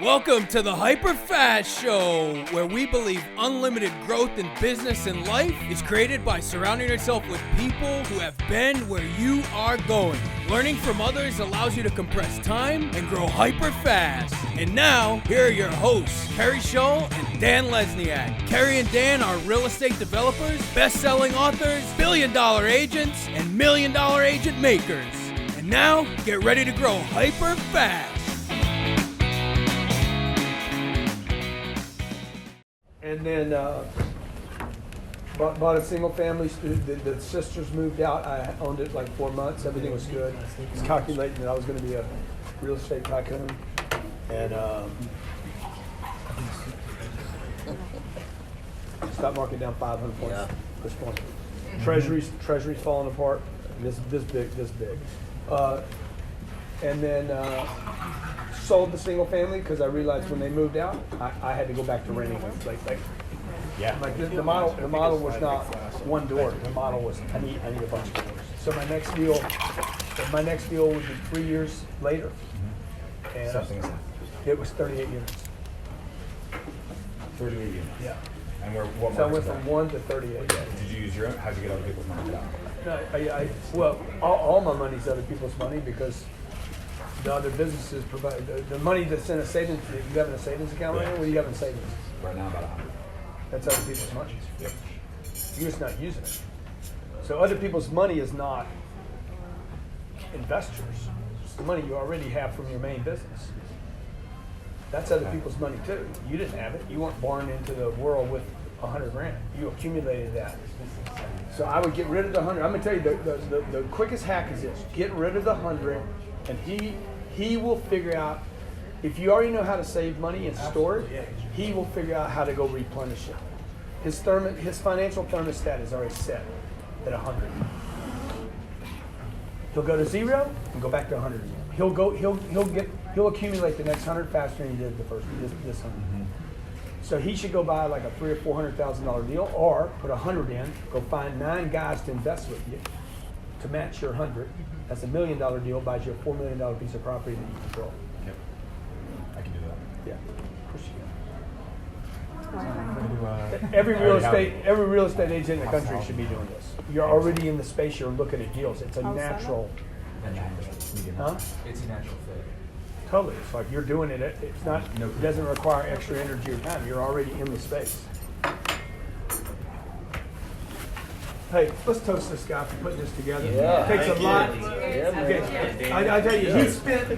Welcome to the Hyper Fast Show, where we believe unlimited growth in business and life is created by surrounding yourself with people who have been where you are going. Learning from others allows you to compress time and grow hyper fast. And now, here are your hosts, Kerry Shull and Dan Lesniak. Kerry and Dan are real estate developers, best-selling authors, billion-dollar agents, and million-dollar agent makers. And now, get ready to grow hyper fast. And then bought a single family. The sisters moved out. I owned it like 4 months. Everything was good. I was calculating that I was going to be a real estate tycoon. And stock market down 500 points this morning. Treasury's falling apart. This big. And then sold the single family because I realized when they moved out, I had to go back to renting. The model was not one door. The model was I need a bunch of doors. So my next deal would be 3 years later, and it was 38 units. 38 units. Yeah. And what So I went from 1 to 38. Did you use your own? How'd you get other people's money down? No, all my money's other people's money because the other businesses provide the money that's in a savings. You have in a savings account right now? What do you have in savings? Right now, about 100. That's other people's money. Yep. You're just not using it. So other people's money is not investors. It's the money you already have from your main business. That's other people's money too. You didn't have it. You weren't born into the world with $100 grand. You accumulated that. So I would get rid of the 100. I'm gonna tell you the quickest hack is this: get rid of the 100, and he will figure out. If you already know how to save money and store it, he will figure out how to go replenish it. His financial thermostat is already set at 100. He'll go to 0 and go back to 100 again. He'll accumulate the next 100 faster than he did this 100. So he should go buy like a $300,000 or $400,000 deal, or put 100 in. Go find 9 guys to invest with you to match your 100. That's $1 million deal. Buys you a $4 million piece of property that you control. Yep. I can do that. Yeah, of course you can. Do, Every real estate agent in the country should be doing this. You're already in the space. You're looking at deals. It's a natural. Huh? It's a natural fit. Totally. It's like you're doing it. It's not. It doesn't require extra energy or time. You're already in the space. Hey, let's toast this guy for putting this together. Yeah, it takes a lot. Yeah, Okay. I tell you,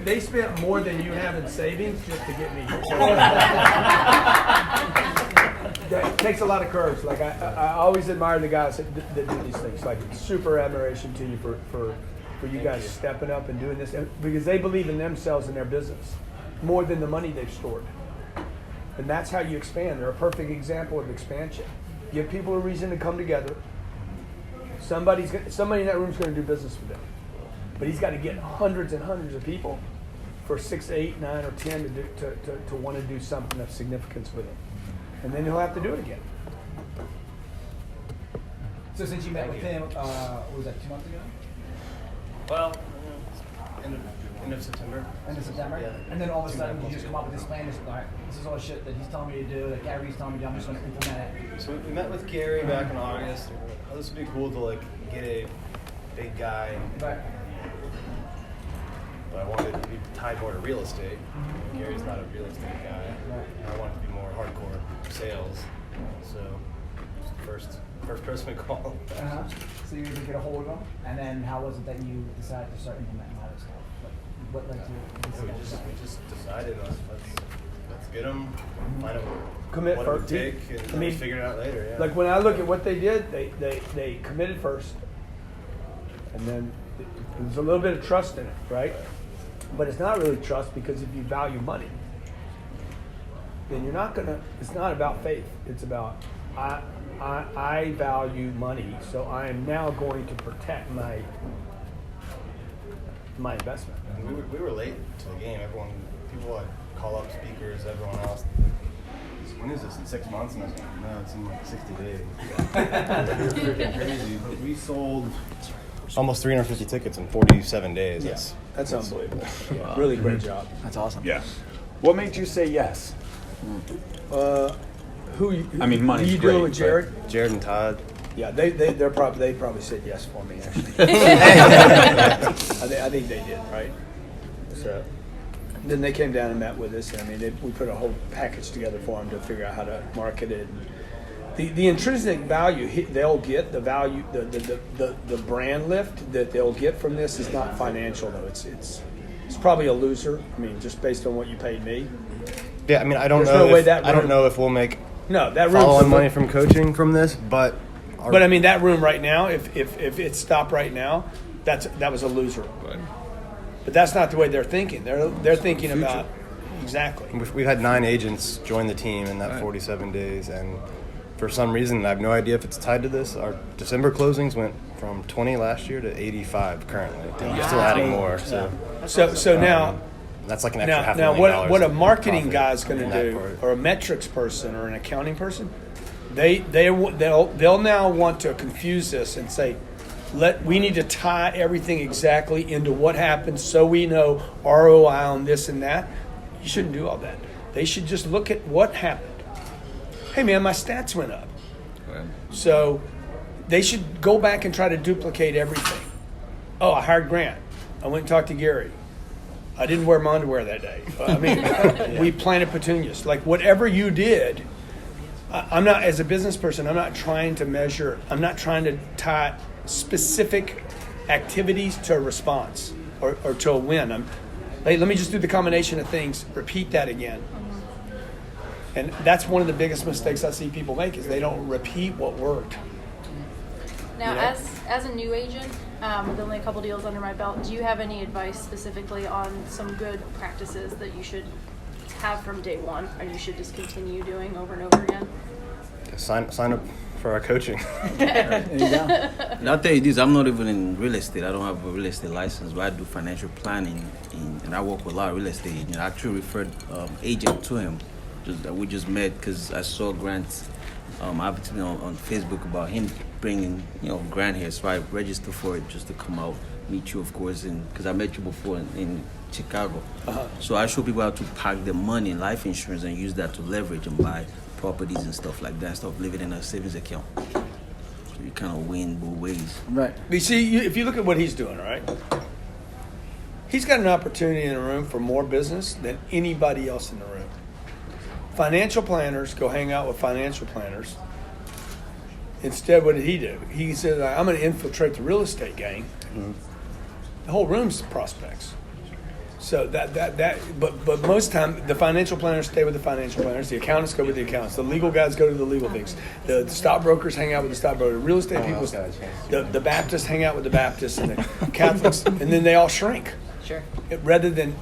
they spent more than you have in savings just to get me here. It takes a lot of courage. Like I always admire the guys that do these things. Like super admiration to you for you guys stepping up and doing this, because they believe in themselves and their business more than the money they've stored. And that's how you expand. They're a perfect example of expansion. Give people a reason to come together. Somebody in that room is going to do business with them. But he's got to get hundreds and hundreds of people for 6, 8, 9, or 10 to want to do something of significance with him. And then he'll have to do it again. So since you met with him, what was that, 2 months ago? Well, end of September. End of September? Yeah. And then all of a sudden you just come up with this plan, just, all right, this is all the shit that he's telling me to do, that Gary's telling me to do, I'm just going to implement it. So we met with Gary back in August. Oh, this would be cool to like get a big guy. Right. But I wanted to be tied more to real estate. Gary's not a real estate guy. Right. And I wanted to be more hardcore sales. So first person we called. So you were able to get a hold of him, and then how was it that you decided to start implementing all this stuff? What led to this? We just decided let's get him, find out Commit what it would first. take, and we figure it out later. Yeah. Like when I look at what they did, they committed first, and then there's a little bit of trust in it, right? But it's not really trust, because if you value money, then you're not gonna. It's not about faith. It's about I value money, so I am now going to protect my investment. And we were late to the game. People had call up speakers, everyone else. When is this? In 6 months? And I was like, no, it's in like 60 days. It was freaking crazy. But we sold almost 350 tickets in 47 days. That's unbelievable. Really great job. That's awesome. Yeah. What made you say yes? I mean, money's you great, doing with but- Jared? Jared and Todd. Yeah, they probably said yes for me actually. I think they did, right? So then they came down and met with us. And I mean, we put a whole package together for them to figure out how to market it. The intrinsic value they'll get, the value, the brand lift that they'll get from this is not financial though. It's probably a loser. I mean, just based on what you paid me. Yeah, I mean, I don't There's no know. way If, that I don't room- know if we'll make No, that room. follow-on money from coaching from this, but. But I mean, that room right now, if it stopped right now, that was a loser. Right. But that's not the way they're thinking. They're thinking about exactly. We've had 9 agents join the team in that 47 days, and for some reason, I have no idea if it's tied to this. Our December closings went from 20 last year to 85 currently. And we're still adding more. So now. That's like an extra Now, $500,000 what a in marketing profit guy's going in to that do, part. or a metrics person, or an accounting person, they'll now want to confuse this and say, we need to tie everything exactly into what happened, so we know ROI on this and that. You shouldn't do all that. They should just look at what happened. Hey man, my stats went up, Right. so they should go back and try to duplicate everything. Oh, I hired Grant. I went and talked to Gary. I didn't wear my underwear that day. I mean, we planted petunias. Like whatever you did, I'm not, as a business person, I'm not trying to measure, I'm not trying to tie specific activities to a response or to a win. Hey, let me just do the combination of things, repeat that again. And that's one of the biggest mistakes I see people make is they don't repeat what worked. Now, Yeah. as a new agent, with only a couple deals under my belt, do you have any advice specifically on some good practices that you should have from day one, or you should just continue doing over and over again? Sign up for our coaching. There you go. And I'll tell you this, I'm not even in real estate. I don't have a real estate license, but I do financial planning, and I work with a lot of real estate agents. I actually referred agent to him. We just met because I saw Grant's advertisement on Facebook about him bringing, Grant here. So I registered for it just to come out, meet you, of course, and because I met you before in Chicago. So I show people how to pack their money in life insurance and use that to leverage and buy properties and stuff like that, instead of leaving it in a savings account. So you kind of win both ways. Right. You see, if you look at what he's doing, all right, he's got an opportunity in the room for more business than anybody else in the room. Financial planners go hang out with financial planners. Instead, what did he do? He said, I'm going to infiltrate the real estate game. The whole room's prospects. So but most time the financial planners stay with the financial planners, the accountants go with the accountants, the legal guys go to the legal things, the stockbrokers hang out with the stockbrokers, real estate people, the Baptists hang out with the Baptists, and the Catholics, and then they all shrink. Sure. Rather than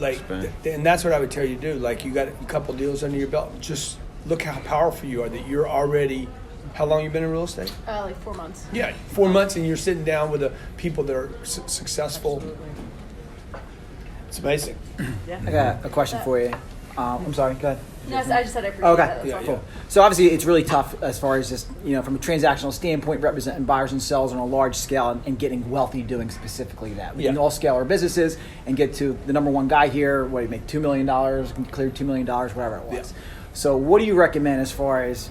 and that's what I would tell you to do. Like you got a couple deals under your belt, just look how powerful you are. That you're already. How long you been in real estate? Like 4 months. Yeah, 4 months, and you're sitting down with the people that are successful. Absolutely. It's amazing. I got a question for you. I'm sorry, go ahead. No, I just said I appreciate Okay. that. That's Yeah, all. yeah. Cool. So obviously it's really tough as far as just, from a transactional standpoint, representing buyers and sellers on a large scale and getting wealthy doing specifically that. We can Yeah. all scale our businesses and get to the number one guy here, what, he make $2 million, clear $2 million, whatever it was. Yeah. So what do you recommend as far as,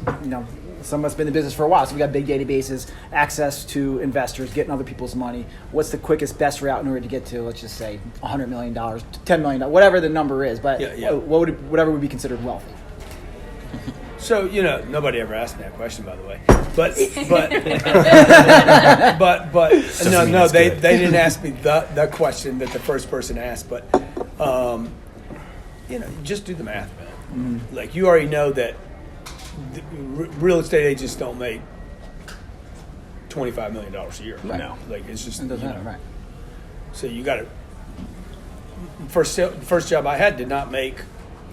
some of us been in the business for a while, so we got big databases, access to investors, getting other people's money. What's the quickest, best route in order to get to, let's just say, $100 million, $10 million, whatever the number is, but Yeah. whatever would be considered wealthy? So nobody ever asked me that question, by the way. But no, they didn't ask me the question that the first person asked. But just do the math, man. Like you already know that real estate agents don't make $25 million a year. Right. No, like it's just It doesn't matter, right? So you got to. First job I had did not make.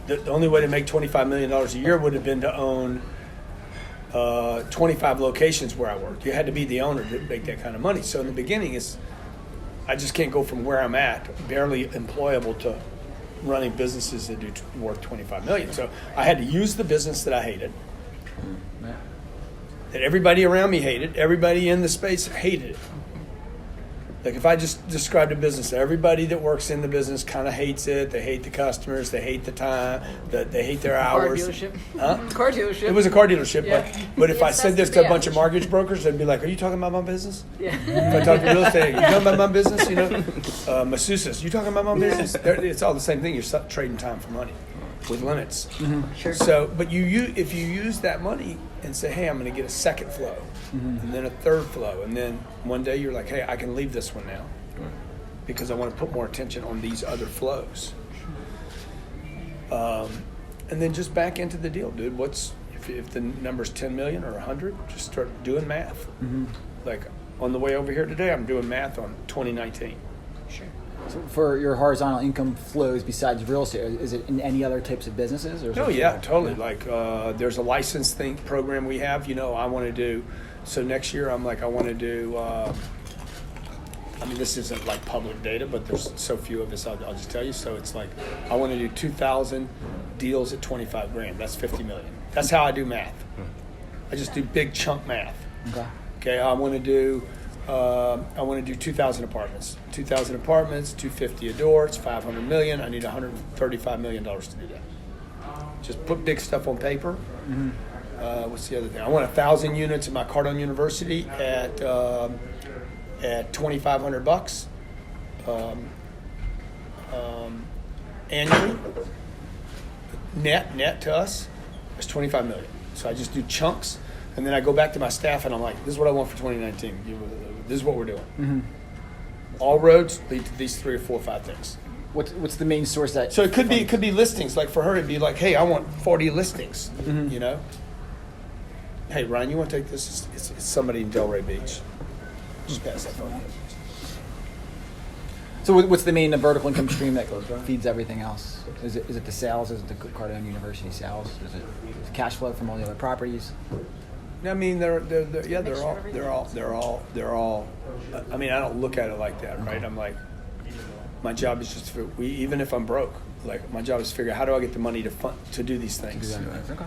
The only way to make $25 million a year would have been to own 25 locations where I worked. You had to be the owner to make that kind of money. So in the beginning, I just can't go from where I'm at, barely employable, to running businesses that do worth $25 million. So I had to use the business that I hated, that everybody around me hated, everybody in the space hated it. Like if I just described a business, everybody that works in the business kind of hates it. They hate the customers. They hate the time. They hate their hours. Car dealership. Huh? Car dealership. It was a car dealership, Yeah. but if I Yes, said that's this to a the bunch of average. mortgage brokers, they'd be like, "Are you talking about my business?" Yeah. If I talk to real estate, you talking about my business? You know, masseuses, you talking about my business? It's all the same thing. You're trading time for money with limits. Sure. So, but if you use that money and say, "Hey, I'm going to get a second flow, and then a third flow," and then one day you're like, "Hey, I can leave this one now because I want to put more attention on these other flows," and then just back into the deal, dude. If the number's 10 million or 100, just start doing math. Like on the way over here today, I'm doing math on 2019. Sure. So for your horizontal income flows besides real estate, is it in any other types of businesses? Or is Oh it- yeah, totally. Like there's a license program we have. You know, I want to do. So next year, I'm like, I want to do. I mean, this isn't like public data, but there's so few of us. I'll just tell you. So it's like, I want to do 2,000 deals at 25 grand. That's 50 million. That's how I do math. I just do big chunk math. Okay. Okay, I want to do 2,000 apartments. 2,000 apartments, 250 a door. It's 500 million. I need 135 million dollars to do that. Just put big stuff on paper. What's the other thing? I want 1,000 units in my Cardone University at $2,500 annually. Net to us is 25 million. So I just do chunks, and then I go back to my staff and I'm like, "This is what I want for 2019. This is what we're doing." All roads lead to these 3 or 4 or 5 things. What's the main source that? So it could be listings. Like for her, it'd be like, "Hey, I want 40 listings." You know. Hey, Ryan, you want to take this? It's somebody in Delray Beach. Just pass that phone. So what's the main vertical income stream that feeds everything else? Is it the sales? Is it the Cardone University sales? Is it cash flow from all the other properties? I mean, they're all. I mean, I don't look at it like that, right? I'm like, my job is just even if I'm broke, like my job is to figure out how do I get the money to do these things. Okay.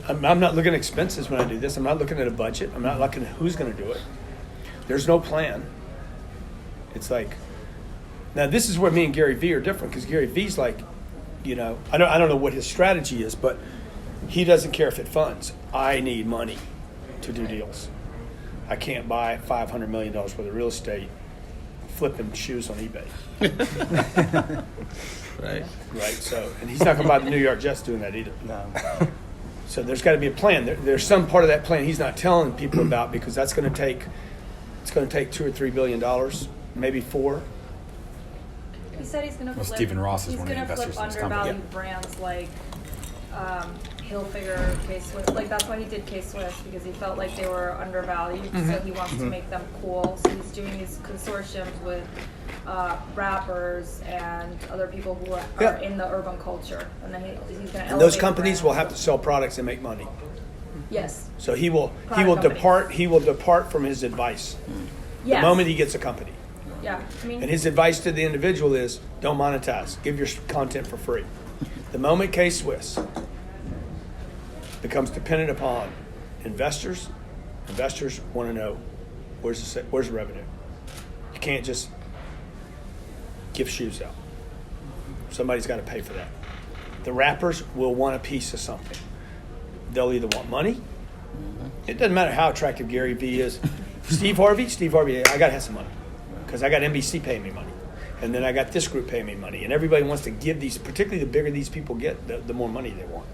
I'm not looking at expenses when I do this. I'm not looking at a budget. I'm not looking at who's going to do it. There's no plan. It's like, now this is where me and Gary Vee are different, because Gary Vee's like, you know, I don't know what his strategy is, but he doesn't care if it funds. I need money to do deals. I can't buy $500 million worth of real estate flipping shoes on eBay. Right. Right. So, and he's not going to buy the New York Jets doing that either. No. So there's got to be a plan. There's some part of that plan he's not telling people about, because that's going to take. It's going to take $2 or $3 billion, maybe $4. He said he's going to flip. Stephen Ross is he's one of the gonna flip investors in this company. undervalued brands like Hilfiger, K-Swiss. Like that's why he did K-Swiss, because he felt like they were undervalued. So he wants to make them cool. So he's doing these consortiums with rappers and other people who are in the urban culture, and then he's going to. And those companies will have to sell products and make money. Yes. So he will Product depart from his advice Yes. the moment he gets a company. Yeah. I mean. And his advice to the individual is, don't monetize. Give your content for free. The moment K-Swiss becomes dependent upon investors want to know where's the revenue. You can't just give shoes out. Somebody's got to pay for that. The rappers will want a piece of something. They'll either want money. It doesn't matter how attractive Gary Vee is. Steve Harvey, I got to have some money, because I got NBC paying me money. And then I got this group paying me money. And everybody wants to give these, particularly the bigger these people get, the more money they want.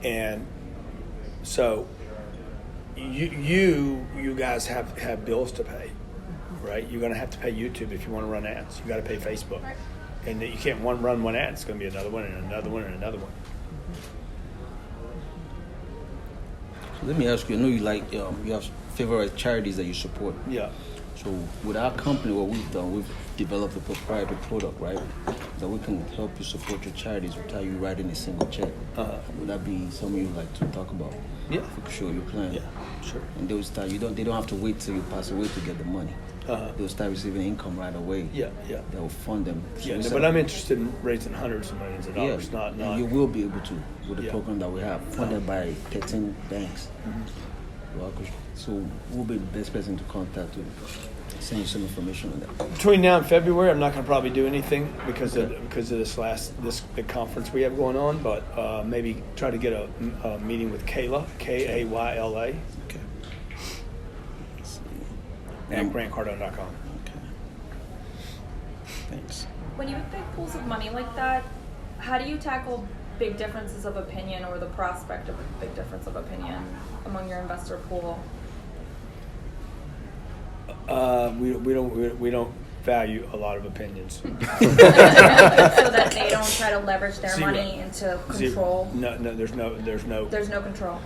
And so you guys have bills to pay, right? You're going to have to pay YouTube if you want to run ads. You got to pay Facebook. Right. And you can't run one ad. It's going to be another one and another one and another one. So let me ask you. I know you you have favorite charities that you support. Yeah. So with our company, what we've done, we've developed a proprietary product, right? That we can help you support your charities without you writing a single check. Would that be something you'd like to talk about? Yeah. If we could show your plan. Yeah, sure. And they'll start. They don't have to wait till you pass away to get the money. They'll start receiving income right away. Yeah. That will fund them. So Yeah, we but I'm interested in raising hundreds of millions of dollars, not. You will be able to with the Yeah. program that we have, funded by 13 banks. So who will be the best person to contact you? send you some information on that. Between now and February, I'm not going to probably do anything because of this big conference we have going on. But maybe try to get a meeting with Kayla, Kayla, Okay. at GrantCardone.com. Okay. Thanks. When you have big pools of money like that, how do you tackle big differences of opinion or the prospect of a big difference of opinion among your investor pool? We don't value a lot of opinions. So that they don't try to leverage their Zero. money into control. No, there's no There's no control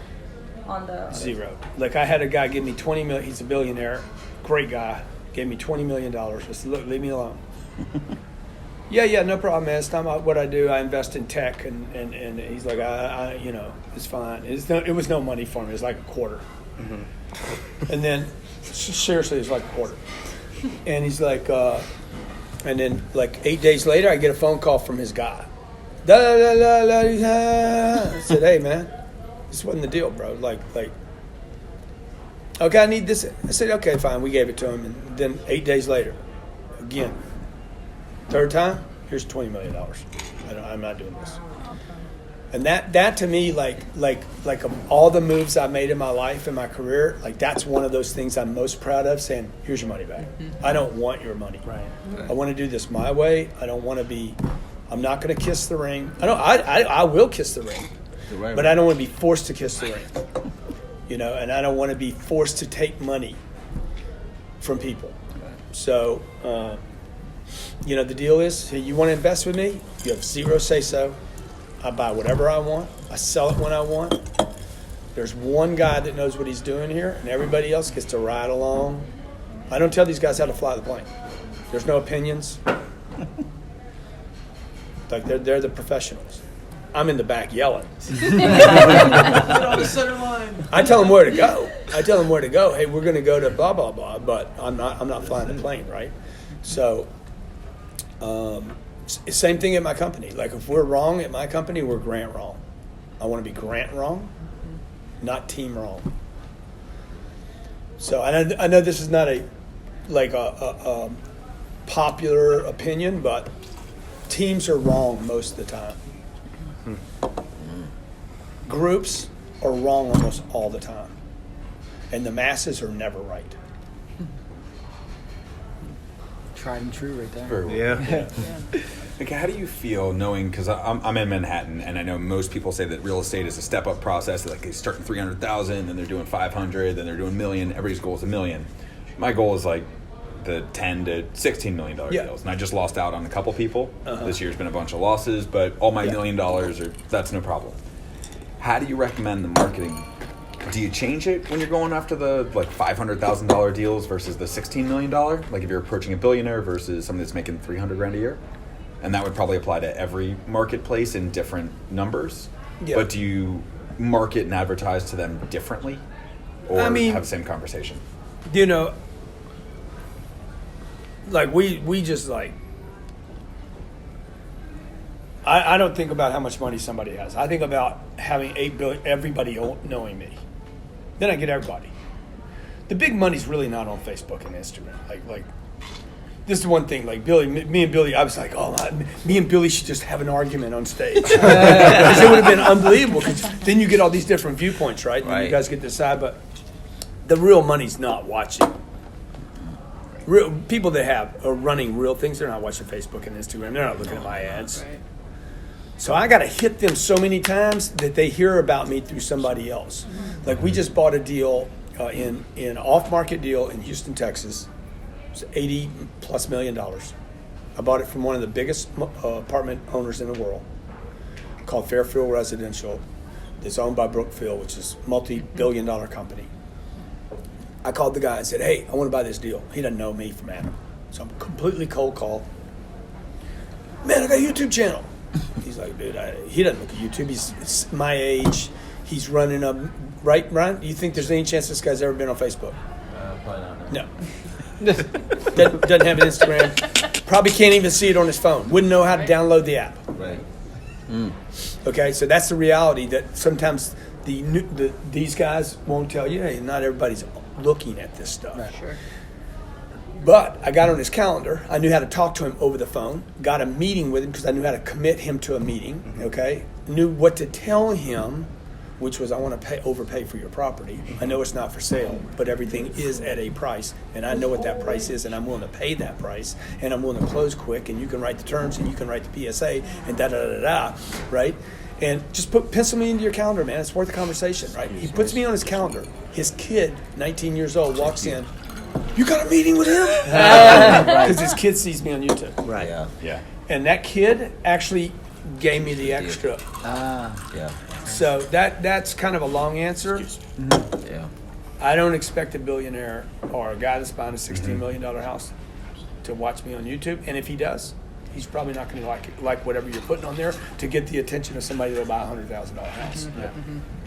on the zero. Like I had a guy give me $20 million. He's a billionaire, great guy. Gave me $20 million. I said, look, leave me alone. Yeah, no problem, man. It's not what I do. I invest in tech, and he's like, I it's fine. It was no money for me. It was like a quarter. Mm-hmm. And then, seriously, it's like a quarter. And he's like, and then like 8 days later, I get a phone call from his guy. I said, hey, man, this wasn't the deal, bro. Like, okay, I need this. I said, okay, fine. We gave it to him, and then 8 days later, again. Third time, here's $20 million. I'm not doing this. And that to me, like of all the moves I made in my life and my career, like that's one of those things I'm most proud of. Saying, here's your money back. I don't want your money. Right. I want to do this my way. I don't want to be. I'm not going to kiss the ring. I will kiss the ring, but I don't want to be forced to kiss the ring. And I don't want to be forced to take money from people. So. The deal is, hey, you want to invest with me? You have zero say-so. I buy whatever I want. I sell it when I want. There's one guy that knows what he's doing here, and everybody else gets to ride along. I don't tell these guys how to fly the plane. There's no opinions. Like, they're the professionals. I'm in the back yelling. Get on the center line. I tell them where to go. Hey, we're going to go to blah, blah, blah, but I'm not flying the plane, right? So... same thing at my company. Like if we're wrong at my company, we're Grant wrong. I want to be Grant wrong, not team wrong. So I know this is not a popular opinion, but teams are wrong most of the time. Groups are wrong almost all the time, and the masses are never right. Tried and true right there. Very well. Yeah. Like, how do you feel knowing, because I'm in Manhattan, and I know most people say that real estate is a step-up process. Like, they start at 300,000, then they're doing 500, then they're doing $1 million. Everybody's goal is $1 million. My goal is like the $10 to $16 million deals, and I just lost out on a couple people. This year's been a bunch of losses, but all my $1 million that's no problem. How do you recommend the marketing? Do you change it when you're going after the $500,000 deals versus the $16 million? Like if you're approaching a billionaire versus somebody that's making $300,000 a year? And that would probably apply to every marketplace in different numbers. Yeah. But do you market and advertise to them differently? Or have the same conversation? Like we just like, I don't think about how much money somebody has. I think about having 8 billion, everybody knowing me. Then I get everybody. The big money's really not on Facebook and Instagram. Like this is one thing. Like me and Billy, I was like, me and Billy should just have an argument on stage. Because it would have been unbelievable. Because then you get all these different viewpoints, right? And you guys get to decide. But the real money's not watching. Real people that are running real things, they're not watching Facebook and Instagram. They're not looking at my ads. Right. So I got to hit them so many times that they hear about me through somebody else. Like we just bought a deal in off-market deal in Houston, Texas. It's $80+ million. I bought it from one of the biggest apartment owners in the world, called Fairfield Residential. That's owned by Brookfield, which is a multi-billion-dollar company. I called the guy and said, hey, I want to buy this deal. He doesn't know me from Adam. So I'm completely cold call. Man, I got a YouTube channel. He's like, dude, he doesn't look at YouTube. He's my age. He's running up. Right, Ryan? Do you think there's any chance this guy's ever been on Facebook? Probably not. No. Doesn't have an Instagram. Probably can't even see it on his phone. Wouldn't know how to download the app. Right. Okay, so that's the reality that sometimes these guys won't tell you. Hey, not everybody's looking at this stuff. Right. Sure. But I got on his calendar. I knew how to talk to him over the phone. Got a meeting with him because I knew how to commit him to a meeting. Okay, knew what to tell him, which was I want to overpay for your property. I know it's not for sale, but everything is at a price, and I know what that price is, and I'm willing to pay that price, and I'm willing to close quick, and you can write the terms, and you can write the PSA, and da-da-da-da, right? And just pencil me into your calendar, man. It's worth the conversation, right? He puts me on his calendar. His kid, 19 years old, walks in. You got a meeting with him? Because his kid sees me on YouTube. Right. Yeah. And that kid actually gave me the extra. Yeah. So that's kind of a long answer. Yeah. I don't expect a billionaire or a guy that's buying a $16 million house to watch me on YouTube. And if he does, he's probably not going to like whatever you're putting on there to get the attention of somebody that'll buy a $100,000 house.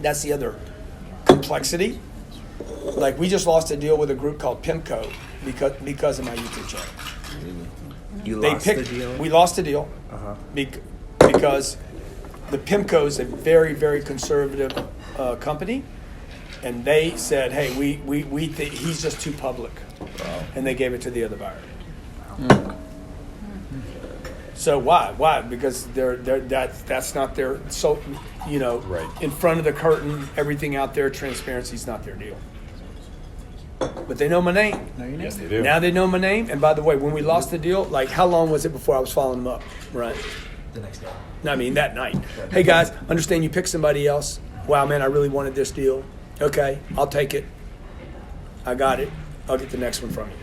That's the other complexity. Like we just lost a deal with a group called PIMCO because of my YouTube channel. You lost the deal? We lost the deal because the PIMCO is a very, very conservative company, and they said, "Hey, we think he's just too public," and they gave it to the other buyer. So why? Because that's not their Right. in front of the curtain, everything out there, transparency is not their deal. But they know my name. Yes, they do. Now they know my name. And by the way, when we lost the deal, like how long was it before I was following them up? Right. The next day. I mean, that night. Hey guys, understand you picked somebody else. Wow, man, I really wanted this deal. Okay, I'll take it. I got it. I'll get the next one from you.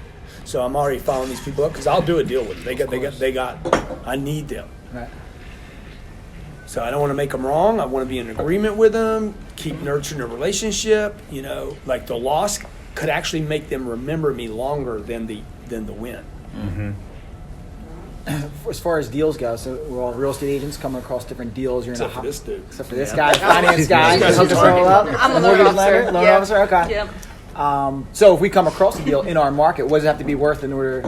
So I'm already following these people up because I'll do a deal with them. They got. I need them. Right. So I don't want to make them wrong. I want to be in agreement with them. Keep nurturing a relationship. Like the loss could actually make them remember me longer than the win. As far as deals go, so we're all real estate agents coming across different deals. You're Except in for this dude. Except for this guy, finance guy. This guy's Hook us all up. I'm a Mortgage loan lender, officer. loan Yep. officer. Okay. Yep. So if we come across a deal in our market, what does it have to be worth in order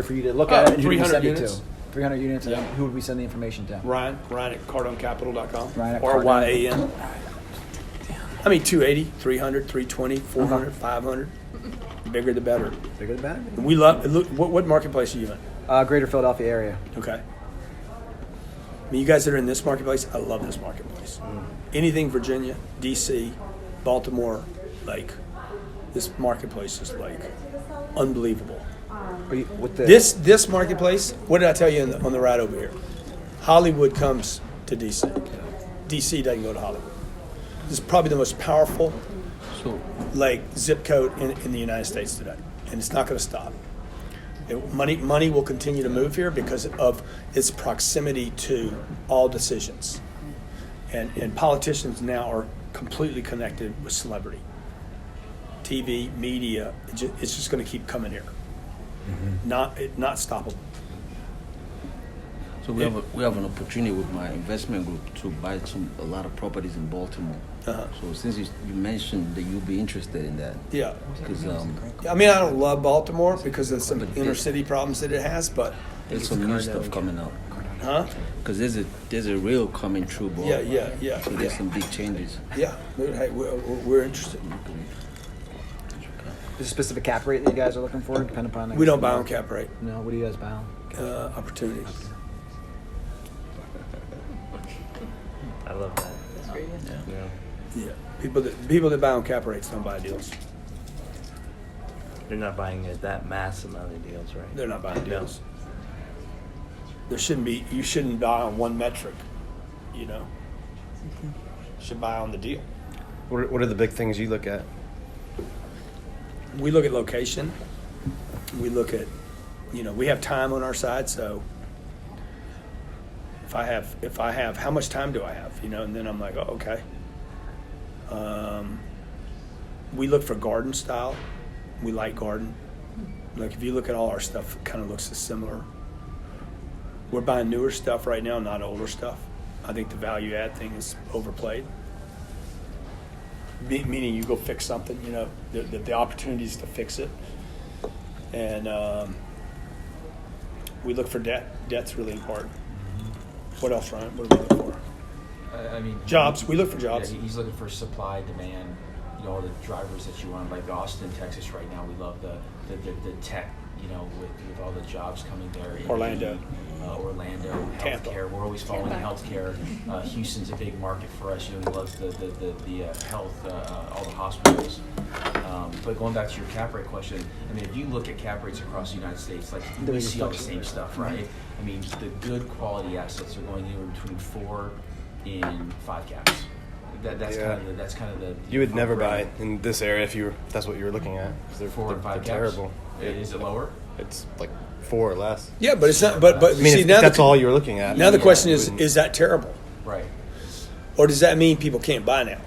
for you to look at it? And who do we 300 send units. it to? 300 units. Yeah. And who would we send the information to? Ryan at CardoneCapital.com. Ryan at or Cardone. YAN. I mean, 280, 300, 320, 400, 500. Bigger the better. Bigger the better. We love. Look, what marketplace are you in? Greater Philadelphia area. Okay. I mean, you guys that are in this marketplace, I love this marketplace. Anything Virginia, DC, Baltimore, like this marketplace is like unbelievable. This marketplace. What did I tell you on the ride over here? Hollywood comes to DC. DC doesn't go to Hollywood. This is probably the most powerful zip code in the United States today, and it's not going to stop. Money will continue to move here because of its proximity to all decisions, and politicians now are completely connected with celebrity, TV, media. It's just going to keep coming here, not stoppable. So we have an opportunity with my investment group to buy a lot of properties in Baltimore. Uh-huh. So since you mentioned that you'll be interested in that, Yeah. because I mean, I don't love Baltimore because of some inner city problems that it has, but there's some new stuff coming out. huh? Because there's a real coming true ball. Yeah. So there's some big changes. Yeah. Hey, we're interested. Is there a specific cap rate that you guys are looking for, depending upon? We don't buy on cap rate. No. What do you guys buy on? Opportunities. I love that. That's great. Yeah. Yeah. People that buy on cap rates don't buy deals. You're not buying that mass amount of deals, right? They're not buying deals. You shouldn't buy on one metric, You should buy on the deal. What are the big things you look at? We look at location. We look at, we have time on our side. So if I have, how much time do I have? And then I'm like, oh, okay. We look for garden style. We like garden. Like if you look at all our stuff, it kind of looks similar. We're buying newer stuff right now, not older stuff. I think the value add thing is overplayed. Meaning you go fix something, the opportunities to fix it. And we look for debt. Debt's really important. What else, Ryan? What do we look for? Jobs. We look for jobs. Yeah, he's looking for supply, demand, all the drivers that you want. Like Austin, Texas right now, we love the tech, with all the jobs coming there. Orlando. Orlando, Tampa. healthcare. We're always following Tampa. healthcare. Houston's a big market for us. He loves the health, all the hospitals. But going back to your cap rate question, I mean, if you look at cap rates across the United States, like we see all the same stuff, right? I mean, the good quality assets are going anywhere between 4 and 5 caps. That's kind of the. You would never buy range. in this area if that's what you were looking at. 'Cause they're 4 and 5 caps. terrible. Is it lower? It's like 4 or less. Yeah, but it's not. But I mean, see, if now that's all you were looking at. Now the Yeah, question you is wouldn't- that terrible, Right. or does that mean people can't buy now?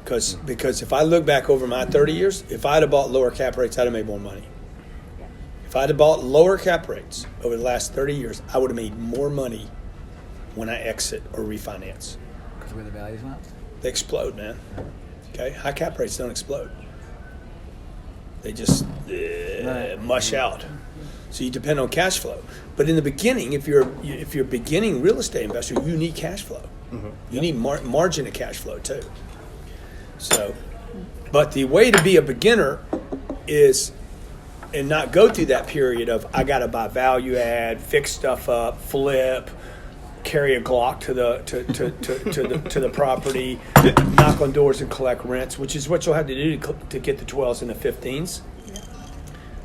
Because if I look back over my 30 years, if I'd have bought lower cap rates, I'd have made more money. If I'd have bought lower cap rates over the last 30 years, I would have made more money when I exit or refinance. Because where the value's not. They explode, man. Okay, high cap rates don't explode. They just mush out. So you depend on cash flow. But in the beginning, if you're a beginning real estate investor, you need cash flow. You need margin of cash flow too. So, but the way to be a beginner is, and not go through that period of I got to buy value add, fix stuff up, flip, carry a Glock to the property, knock on doors and collect rents, which is what you'll have to do to get the 12s and the 15s.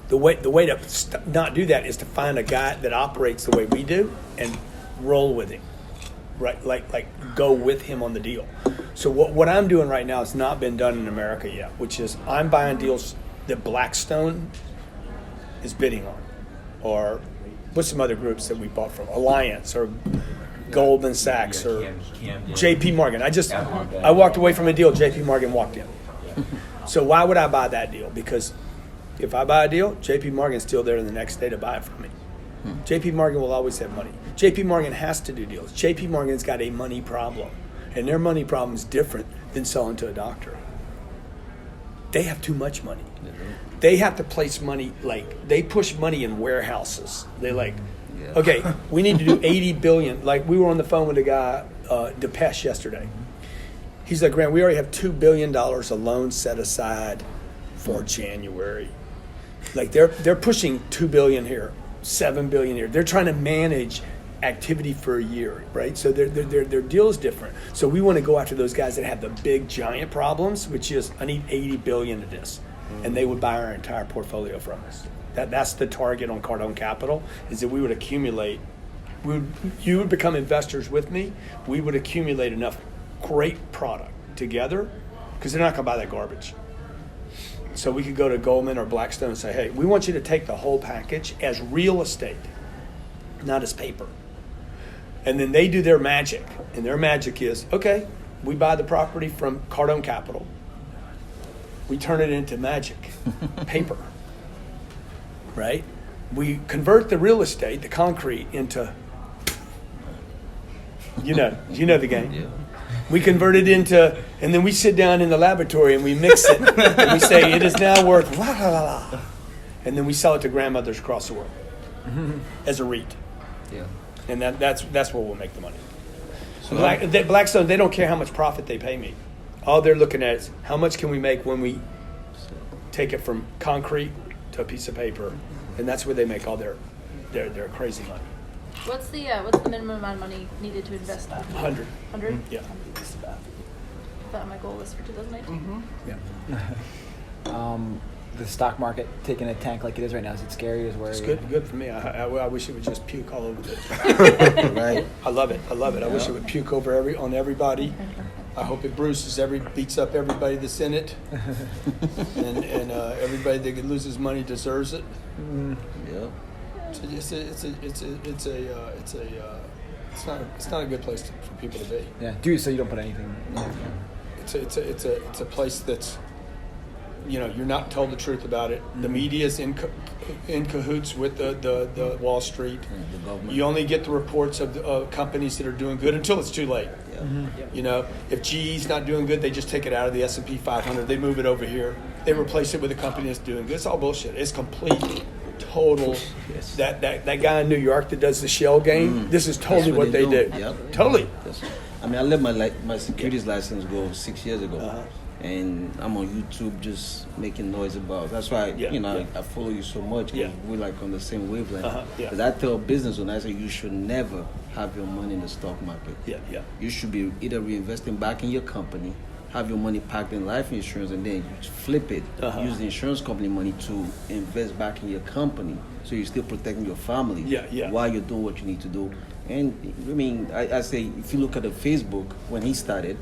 The way to not do that is to find a guy that operates the way we do and roll with him, right? Like go with him on the deal. So what I'm doing right now has not been done in America yet, which is I'm buying deals that Blackstone is bidding on, or what's some other groups that we bought from, Alliance or Goldman Sachs or Camden. J.P. Morgan. I walked away from a deal, J.P. Morgan walked in. So why would I buy that deal? Because if I buy a deal, J.P. Morgan's still there the next day to buy it from me. J.P. Morgan will always have money. J.P. Morgan has to do deals. J.P. Morgan's got a money problem, and their money problem is different than selling to a doctor. They have too much money. They have to place money, like they push money in warehouses. They okay, we need to do 80 billion. Like we were on the phone with a guy, Depeche, yesterday. He's like, Grant, we already have $2 billion of loans set aside for January. Like they're pushing $2 billion here, $7 billion here. They're trying to manage activity for a year, right? So their deal is different. So we want to go after those guys that have the big giant problems, which is I need 80 billion of this, and they would buy our entire portfolio from us. That's the target on Cardone Capital, is that we would accumulate. You would become investors with me. We would accumulate enough great product together, because they're not going to buy that garbage. So we could go to Goldman or Blackstone and say, hey, we want you to take the whole package as real estate, not as paper. And then they do their magic. And their magic is, okay, we buy the property from Cardone Capital. We turn it into magic, paper, right? We convert the real estate, the concrete, into, you know the game. Yeah. We convert it into, and then we sit down in the laboratory and we mix it, and we say, it is now worth la la la la. And then we sell it to grandmothers across the world as a REIT. Yeah. And that's where we'll make the money. So Blackstone, they don't care how much profit they pay me. All they're looking at is how much can we make when we take it from concrete to a piece of paper, and that's where they make all their crazy money. What's the minimum amount of money needed to invest? 100. 100? Yeah. I thought my goal was for 2019. Yeah. The stock market taking a tank like it is right now, is it scary? Is It's good for me. I wish it would just puke all over this. Right. I love it. I wish it would puke on everybody. I hope it beats up everybody that's in it, and everybody that loses money deserves it. Yeah. It's not a good place for people to be. Yeah. Do so you don't put anything. It's a place that's, you're not told the truth about it. The media is in cahoots with the Wall Street. The government. You only get the reports of companies that are doing good until it's too late. Yeah. If GE's not doing good, they just take it out of the S&P 500. They move it over here. They replace it with a company that's doing good. It's all bullshit. It's complete, total. Yes. That guy in New York that does the shell game. This is totally That's what they do. Yep. Totally. I mean, I let my securities license go 6 years ago. and I'm on YouTube just making noise about. That's why I follow you so much. 'Cause we're like on the same wavelength. Because I tell business owners, I say you should never have your money in the stock market. You should be either reinvesting back in your company, have your money packed in life insurance, and then you flip it. Use the insurance company money to invest back in your company, so you're still protecting your family while you're doing what you need to do. And I mean, I say if you look at the Facebook when he started.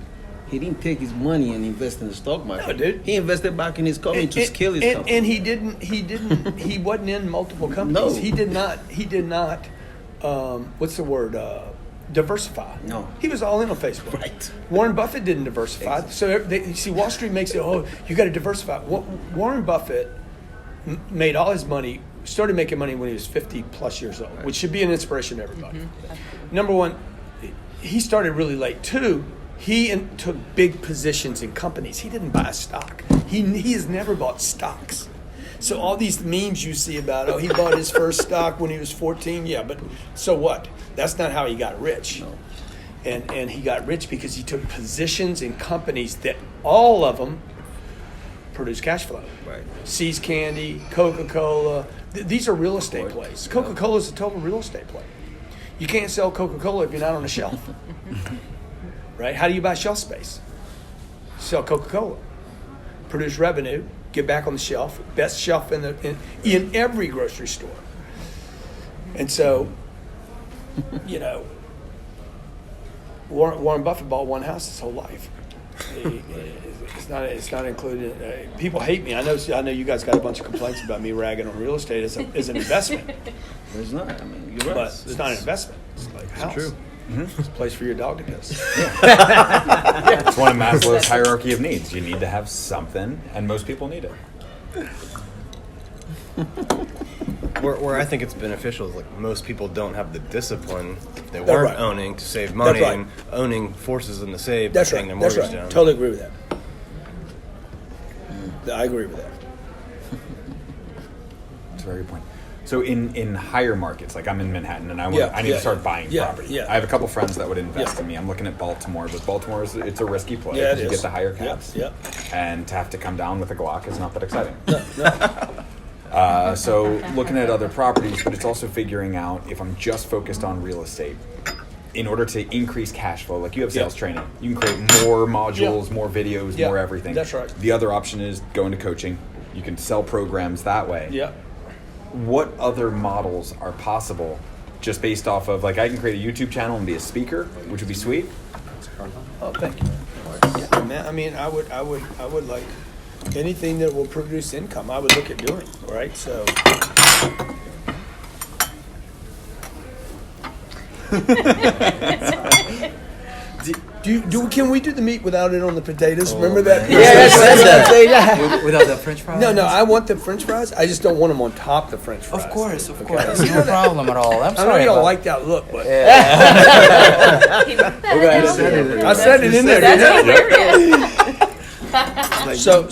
He didn't take his money and invest in the stock market. No, dude. He invested back in his company to scale his company. And he wasn't in multiple companies. No. He did not, what's the word, diversify. No. He was all in on Facebook. Right. Warren Buffett didn't diversify. Exactly. So you see, Wall Street makes it, you got to diversify. Warren Buffett made all his money, started making money when he was 50 plus years old, which should be an inspiration to everybody. Number one, he started really late. Two, he took big positions in companies. He didn't buy stock. He has never bought stocks. So all these memes you see about, he bought his first stock when he was 14. Yeah, but so what? That's not how he got rich. No. And he got rich because he took positions in companies that all of them produce cash flow. Right. See's Candy, Coca-Cola. These are real estate plays. Coca-Cola is a total real estate play. You can't sell Coca-Cola if you're not on the shelf. Right? How do you buy shelf space? Sell Coca-Cola. Produce revenue, get back on the shelf, best shelf in every grocery store. And so, Warren Buffett bought one house his whole life. It's not included. People hate me. I know you guys got a bunch of complaints about me ragging on real estate as an investment. It's not. I mean, you're right. But it's not an investment. It's like a house. True. It's a place for your dog to piss. It's one of Maslow's hierarchy of needs. You need to have something, and most people need it. Where I think it's beneficial is like most people don't have the discipline they weren't owning to save money, and owning forces them to save by paying their mortgage down. Totally agree with that. I agree with that. That's a very good point. So in higher markets, like I'm in Manhattan, and I need to start buying property. I have a couple friends that would invest in me. I'm looking at Baltimore, but Baltimore it's a risky play because you get the higher caps. And to have to come down with a Glock is not that exciting. So looking at other properties, but it's also figuring out if I'm just focused on real estate. In order to increase cash flow, like you have sales training, you can create more modules, more videos, more everything. That's right. The other option is go into coaching. You can sell programs that way. Yeah. What other models are possible just based off of, like, I can create a YouTube channel and be a speaker, which would be sweet. Oh, thank you. Yeah, man. I mean, I would like anything that will produce income. I would look at doing, right? So. Can we do the meat without it on the potatoes? Remember that? Yeah. Without the French fries? No, I want the French fries. I just don't want them on top of the French fries. Of course. No problem at all. I'm I sorry. know you don't like that look, but I said it in there. That's hilarious. So,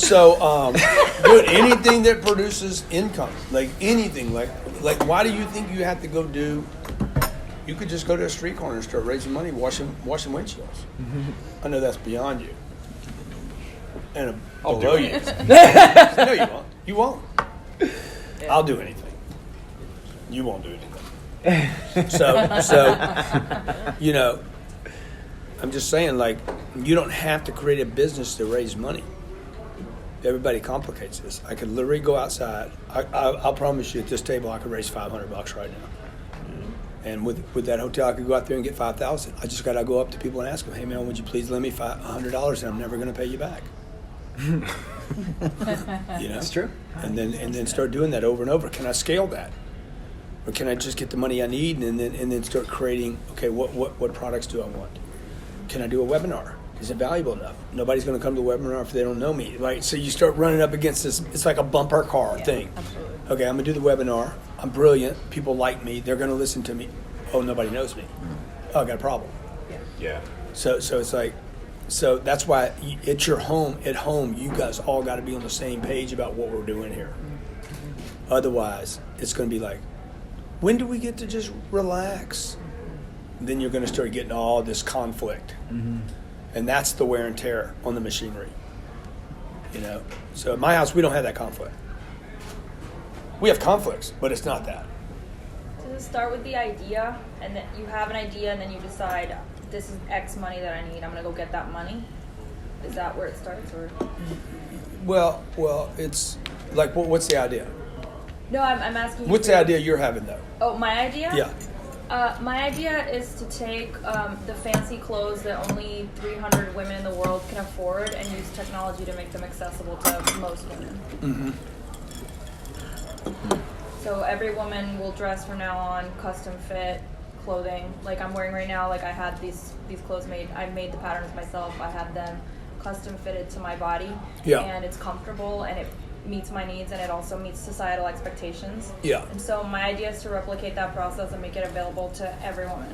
dude, anything that produces income, like anything, like why do you think you have to go do? You could just go to a street corner and start raising money, washing windshields. I know that's beyond you, and below you. No, you won't. You won't. I'll do anything. You won't do anything. So, I'm just saying, like, you don't have to create a business to raise money. Everybody complicates this. I could literally go outside. I'll promise you, at this table, I could raise $500 right now. And with that hotel, I could go out there and get $5,000. I just got to go up to people and ask them, "Hey, man, would you please lend me $100, and I'm never going to pay you back." That's true. And then start doing that over and over. Can I scale that, or can I just get the money I need and then start creating? Okay, what products do I want? Can I do a webinar? Is it valuable enough? Nobody's going to come to a webinar if they don't know me, right? So you start running up against this. It's like a bumper car thing. Absolutely. Okay, I'm going to do the webinar. I'm brilliant. People like me. They're going to listen to me. Oh, nobody knows me. Oh, I got a problem. Yeah. So it's like, so that's why at your home, you guys all got to be on the same page about what we're doing here. Otherwise, it's going to be like, when do we get to just relax? Then you're going to start getting all this conflict. And that's the wear and tear on the machinery. You know, so at my house we don't have that conflict. We have conflicts, but it's not that. Does it start with the idea, and then you have an idea, and then you decide this is X money that I need. I'm gonna go get that money. Is that where it starts, or? Well, it's like what's the idea? No, I'm asking you. What's the idea you're having though? Oh, my idea? Yeah. My idea is to take the fancy clothes that only 300 women in the world can afford and use technology to make them accessible to most women. Mm-hmm. So every woman will dress from now on custom fit clothing. Like I'm wearing right now, like I had these clothes made. I made the patterns myself. I had them custom fitted to my body. Yeah. And it's comfortable and it meets my needs and it also meets societal expectations. Yeah. And so my idea is to replicate that process and make it available to every woman.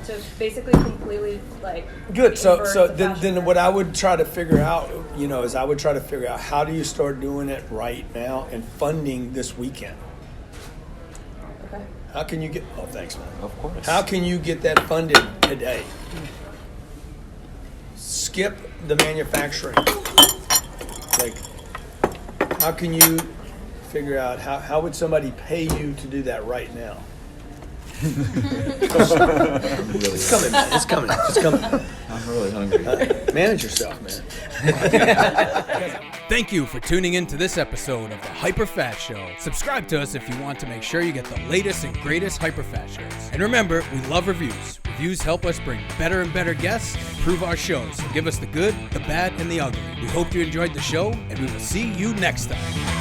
To basically completely like Good. So invert the fashion then trend. what I would try to figure out, is I would try to figure out how do you start doing it right now and funding this weekend. Okay. How can you get? Oh, thanks, man. Of course. How can you get that funded today? Skip the manufacturing. Like, how can you figure out how would somebody pay you to do that right now? It's coming, man. It's coming. It's coming. I'm really hungry. Manage yourself, man. Thank you for tuning in to this episode of the Hyperfast Show. Subscribe to us if you want to make sure you get the latest and greatest Hyperfast shows. And remember, we love reviews. Reviews help us bring better and better guests and improve our shows. So give us the good, the bad, and the ugly. We hope you enjoyed the show, and we will see you next time.